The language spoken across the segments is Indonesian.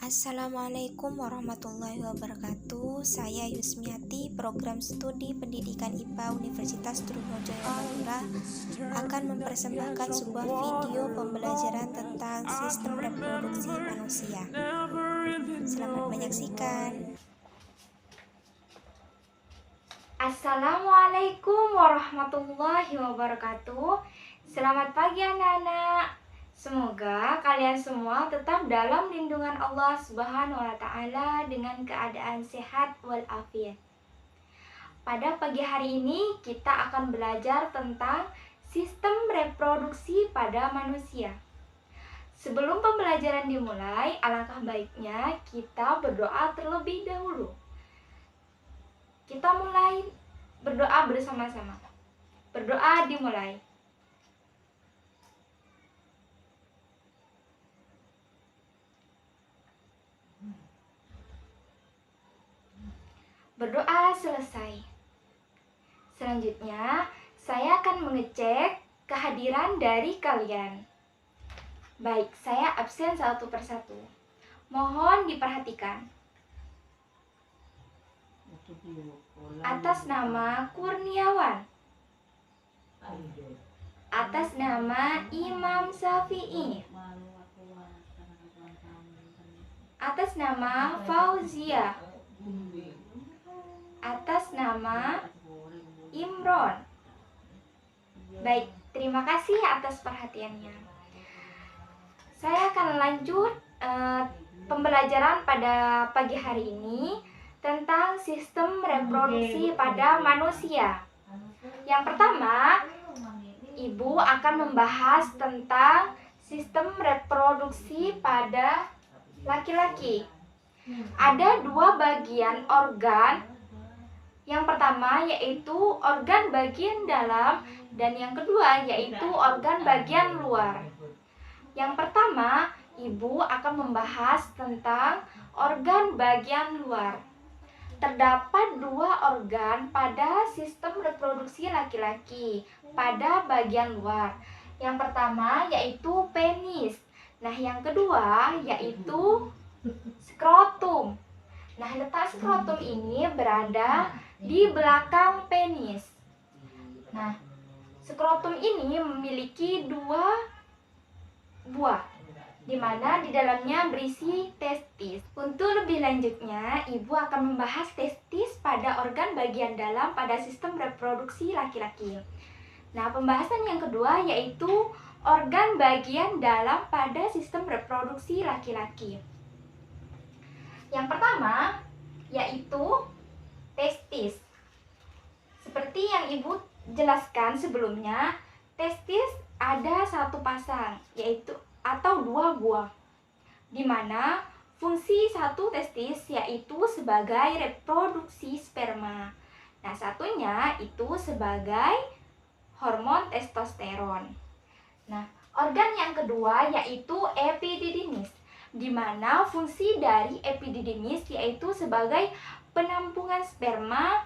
Assalamualaikum warahmatullahi wabarakatuh. Saya Yusmiati, program studi pendidikan IPA Universitas Trunojoyo Madura akan mempersembahkan sebuah video pembelajaran tentang sistem reproduksi manusia. Selamat menyaksikan. Assalamualaikum warahmatullahi wabarakatuh. Selamat pagi anak-anak. Semoga kalian semua tetap dalam lindungan Allah Subhanahu wa taala dengan keadaan sehat walafiat. Pada pagi hari ini kita akan belajar tentang sistem reproduksi pada manusia. Sebelum pembelajaran dimulai, alangkah baiknya kita berdoa terlebih dahulu. Kita mulai berdoa bersama-sama. Berdoa dimulai. Berdoa selesai. Selanjutnya, saya akan mengecek kehadiran dari kalian. Baik, saya absen satu persatu. Mohon diperhatikan. Atas nama Kurniawan. Atas nama Imam Syafi'i. Atas nama Fauzia. Atas nama Imron. Baik, terima kasih atas perhatiannya. Saya akan lanjut pembelajaran pada pagi hari ini tentang sistem reproduksi pada manusia. Yang pertama, Ibu akan membahas tentang sistem reproduksi pada laki-laki. Ada dua bagian organ. Yang pertama yaitu organ bagian dalam dan yang kedua yaitu organ bagian luar. Yang pertama, Ibu akan membahas tentang organ bagian luar. Terdapat dua organ pada sistem reproduksi laki-laki pada bagian luar. Yang pertama yaitu penis. Nah, yang kedua yaitu skrotum. Nah, letak skrotum ini berada di belakang penis. Nah, skrotum ini memiliki dua buah, di mana di dalamnya berisi testis. Untuk lebih lanjutnya, Ibu akan membahas testis pada organ bagian dalam pada sistem reproduksi laki-laki. Nah, pembahasan yang kedua yaitu organ bagian dalam pada sistem reproduksi laki-laki. Yang pertama yaitu testis. Seperti yang Ibu jelaskan sebelumnya, testis ada satu pasang, yaitu atau dua buah, di mana fungsi satu testis yaitu sebagai reproduksi sperma. Nah, satunya itu sebagai hormon testosteron. Nah, organ yang kedua yaitu epididymis, di mana fungsi dari epididymis yaitu sebagai penampungan sperma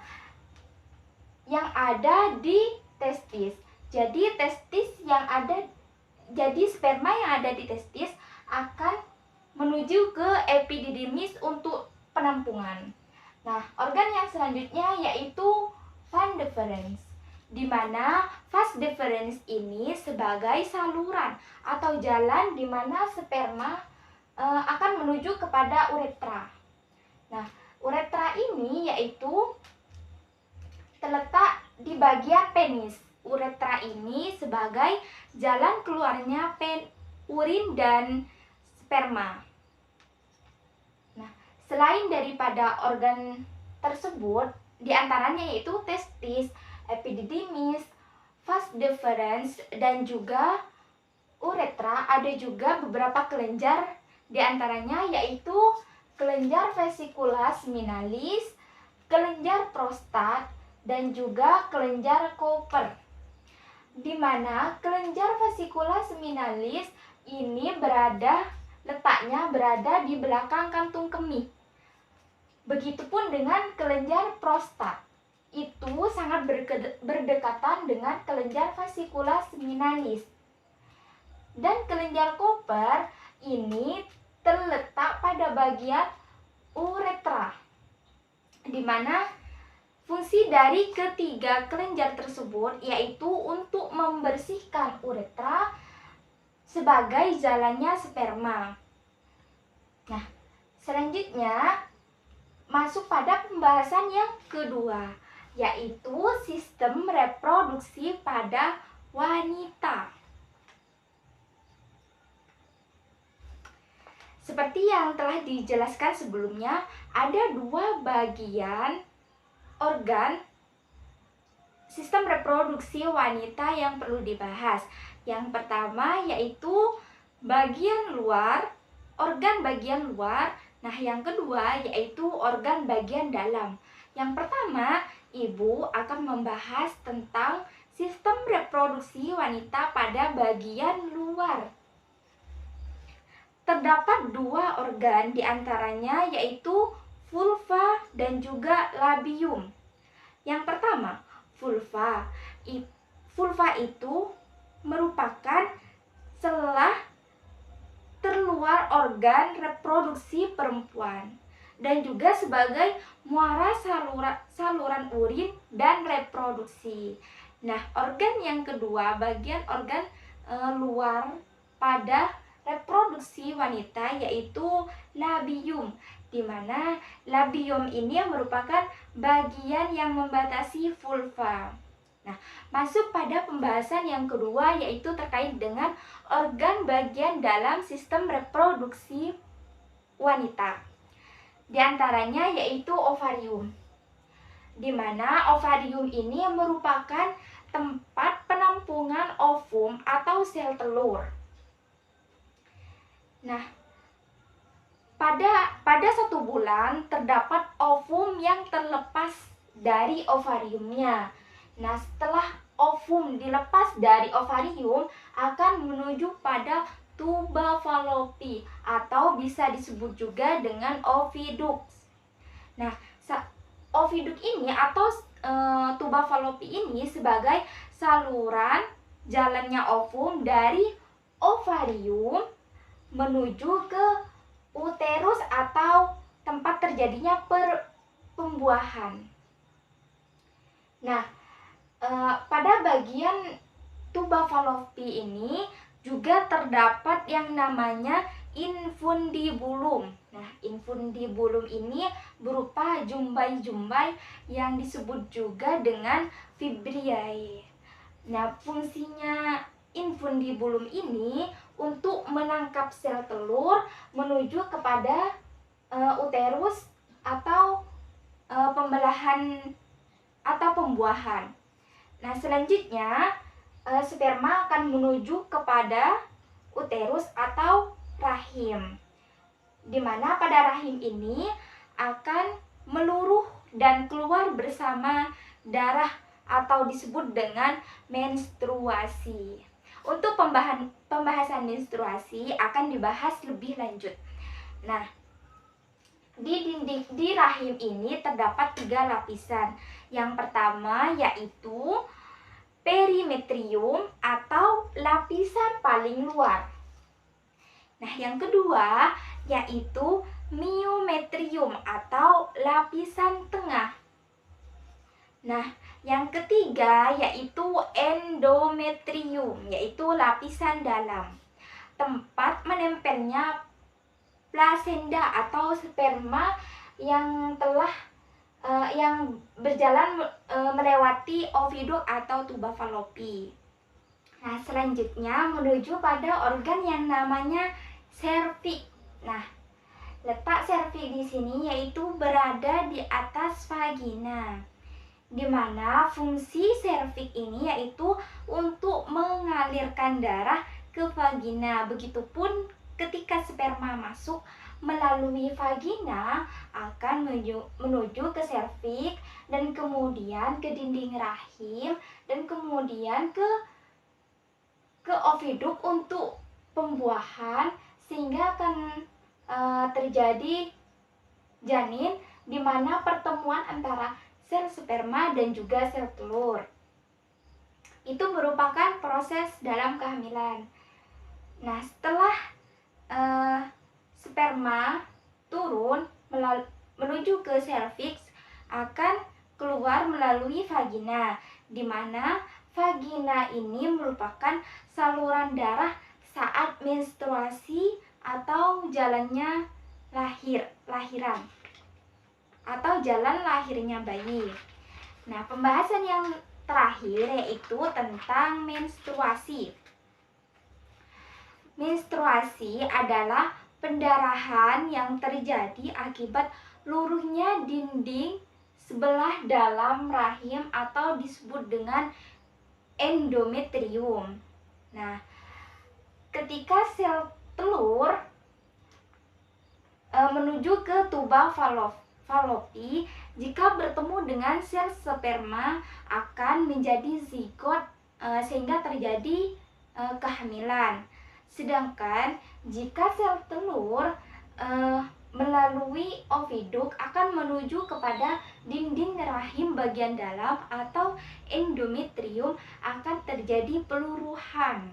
yang ada di testis. Jadi sperma yang ada di testis akan menuju ke epididymis untuk penampungan. Nah, organ yang selanjutnya yaitu vas deferens, di mana vas deferens ini sebagai saluran atau jalan di mana sperma akan menuju kepada uretra. Nah, uretra ini yaitu terletak di bagian penis. Uretra ini sebagai jalan keluarnya urin dan sperma. Nah, selain daripada organ tersebut, diantaranya yaitu testis, epididymis, vas deferens, dan juga uretra, ada juga beberapa kelenjar. Di antaranya yaitu kelenjar vesicula seminalis, kelenjar prostat, dan juga kelenjar Cooper. Di mana kelenjar vesicula seminalis ini letaknya berada di belakang kantung kemih. Begitupun dengan kelenjar prostat. Itu sangat berdekatan dengan kelenjar vesicula seminalis. Dan kelenjar Cooper ini terletak pada pada bagian uretra, di mana fungsi dari ketiga kelenjar tersebut yaitu untuk membersihkan uretra sebagai jalannya sperma. Nah, selanjutnya masuk pada pembahasan yang kedua, yaitu sistem reproduksi pada wanita. Seperti yang telah dijelaskan sebelumnya, ada dua bagian organ sistem reproduksi wanita yang perlu dibahas. Yang pertama yaitu bagian luar, organ bagian luar. Nah, yang kedua yaitu organ bagian dalam. Yang pertama, ibu akan membahas tentang sistem reproduksi wanita pada bagian luar. Terdapat dua organ diantaranya yaitu vulva dan juga labium. Yang pertama, vulva. Vulva itu merupakan celah terluar organ reproduksi perempuan dan juga sebagai muara saluran urin dan reproduksi. Nah, organ yang kedua, bagian organ luar pada reproduksi wanita yaitu labium, di mana labium ini merupakan bagian yang membatasi vulva. Nah, masuk pada pembahasan yang kedua yaitu terkait dengan organ bagian dalam sistem reproduksi wanita. Di antaranya yaitu ovarium, di mana ovarium ini merupakan tempat penampungan ovum atau sel telur. Nah, pada 1 bulan terdapat ovum yang terlepas dari ovariumnya. Nah, setelah ovum dilepas dari ovarium akan menuju pada tuba fallopi atau bisa disebut juga dengan oviduct. Nah, oviduct ini atau tuba fallopi ini sebagai saluran jalannya ovum dari ovarium menuju ke uterus atau tempat terjadinya pembuahan. Nah, pada bagian tuba fallopi ini juga terdapat yang namanya infundibulum. Nah, infundibulum ini berupa jumbai-jumbai yang disebut juga dengan fibriae. Nah, fungsinya infundibulum ini untuk menangkap sel telur menuju kepada uterus atau pembelahan atau pembuahan. Nah, selanjutnya sperma akan menuju kepada uterus atau rahim, di mana pada rahim ini akan meluruh dan keluar bersama darah atau disebut dengan menstruasi. Untuk pembahasan menstruasi akan dibahas lebih lanjut. Nah, di rahim ini terdapat 3 lapisan. Yang pertama yaitu perimetrium atau lapisan paling luar. Nah, yang kedua yaitu myometrium atau lapisan tengah. Nah, yang ketiga yaitu endometrium, yaitu lapisan dalam. Tempat menempelnya plasenta atau sperma yang telah yang berjalan melewati oviduct atau tuba fallopi. Nah, selanjutnya menuju pada organ yang namanya serviks. Nah, letak serviks di sini yaitu berada di atas vagina, di mana fungsi serviks ini yaitu untuk mengalirkan darah ke vagina. Begitupun ketika sperma masuk melalui vagina akan menuju ke serviks dan kemudian ke dinding rahim dan kemudian ke oviduct untuk pembuahan, sehingga akan terjadi janin di mana pertemuan antara sel sperma dan juga sel telur. Itu merupakan proses dalam kehamilan. Nah, setelah sperma turun menuju ke serviks akan keluar melalui vagina, di mana vagina ini merupakan saluran darah saat menstruasi atau jalannya lahiran atau jalan lahirnya bayi. Nah, pembahasan yang terakhir yaitu tentang menstruasi. Menstruasi adalah pendarahan yang terjadi akibat luruhnya dinding sebelah dalam rahim atau disebut dengan endometrium. Nah, ketika sel telur menuju ke tuba falopi, jika bertemu dengan sel sperma akan menjadi zigot sehingga terjadi kehamilan. Sedangkan jika sel telur melalui oviduk akan menuju kepada dinding rahim bagian dalam atau endometrium, akan terjadi peluruhan.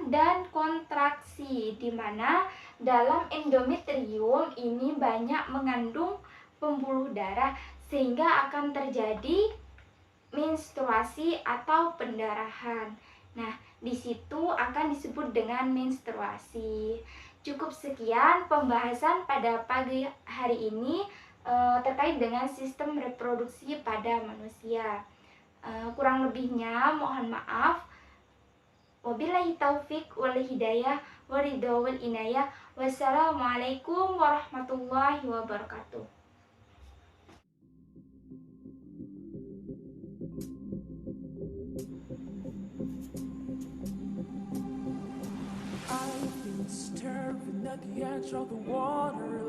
Dan kontraksi, di mana dalam endometrium ini banyak mengandung pembuluh darah sehingga akan terjadi menstruasi atau pendarahan. Nah, di situ akan disebut dengan menstruasi. Cukup sekian pembahasan pada pagi hari ini terkait dengan sistem reproduksi pada manusia. Kurang lebihnya mohon maaf. Wabillahi taufik wal hidayah waridha wal inayah. Wassalamualaikum warahmatullahi wabarakatuh. I've been staring at the edge of the water